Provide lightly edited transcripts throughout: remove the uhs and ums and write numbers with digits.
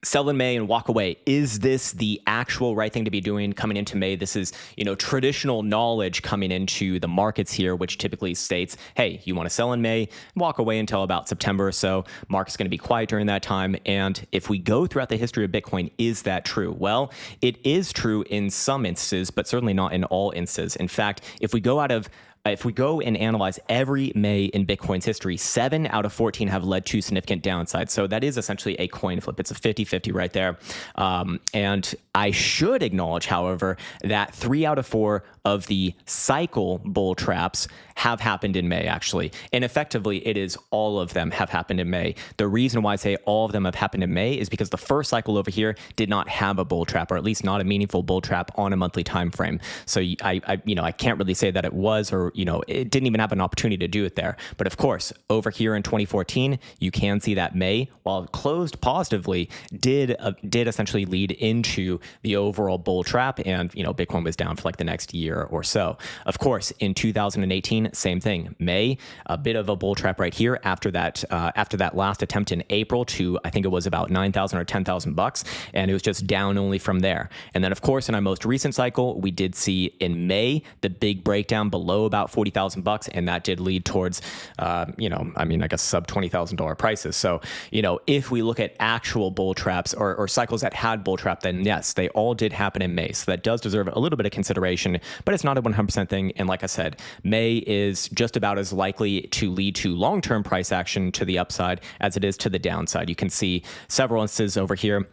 sell in May and walk away. Is this the actual right thing to be doing coming into May? This is, traditional knowledge coming into the markets here, which typically states, hey, you want to sell in May, walk away until about September or so. Market's going to be quiet during that time. And if we go throughout the history of Bitcoin, is that true? Well, it is true in some instances, but certainly not in all instances. In fact, if we go and analyze every May in Bitcoin's history, 7 out of 14 have led to significant downside. So that is essentially a coin flip. It's a 50-50 right there. And I should acknowledge, however, that 3 out of 4 of the cycle bull traps have happened in May, actually. And effectively, it is all of them have happened in May. The reason why I say all of them have happened in May is because the first cycle over here did not have a bull trap, or at least not a meaningful bull trap on a monthly time frame. So I can't really say that it was, or it didn't even have an opportunity to do it there. But of course, over here in 2014, you can see that May, while it closed positively, did essentially lead into the overall bull trap, and Bitcoin was down for like the next year or so. Of course, in 2018, same thing. May, a bit of a bull trap right here after that last attempt in April to, I think it was about 9,000 or 10,000 bucks, and it was just down only from there. And then of course, in our most recent cycle, we did see in May the big breakdown below about 40,000 bucks, and that did lead towards, I guess sub $20,000 prices. So, if we look at actual bull traps or cycles that had bull trap, then yes, they all did happen in May. So that does deserve a little bit of consideration, but it's not a 100% thing. And like I said, May is just about as likely to lead to long-term price action to the upside as it is to the downside. You can see several instances over here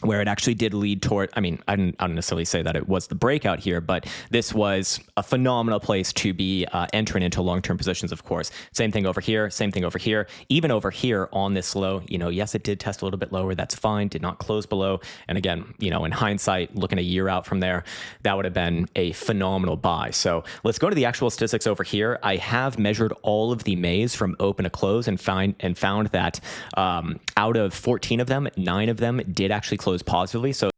where it actually did lead toward, I don't necessarily say that it was the breakout here, but this was a phenomenal place to be entering into long-term positions, of course. Same thing over here, same thing over here. Even over here on this low, yes, it did test a little bit lower. That's fine. Did not close below. And again, in hindsight, looking a year out from there, that would have been a phenomenal buy. So let's go to the actual statistics over here. I have measured all of the Mays from open to close and found that out of 14 of them, 9 of them did actually close positively. So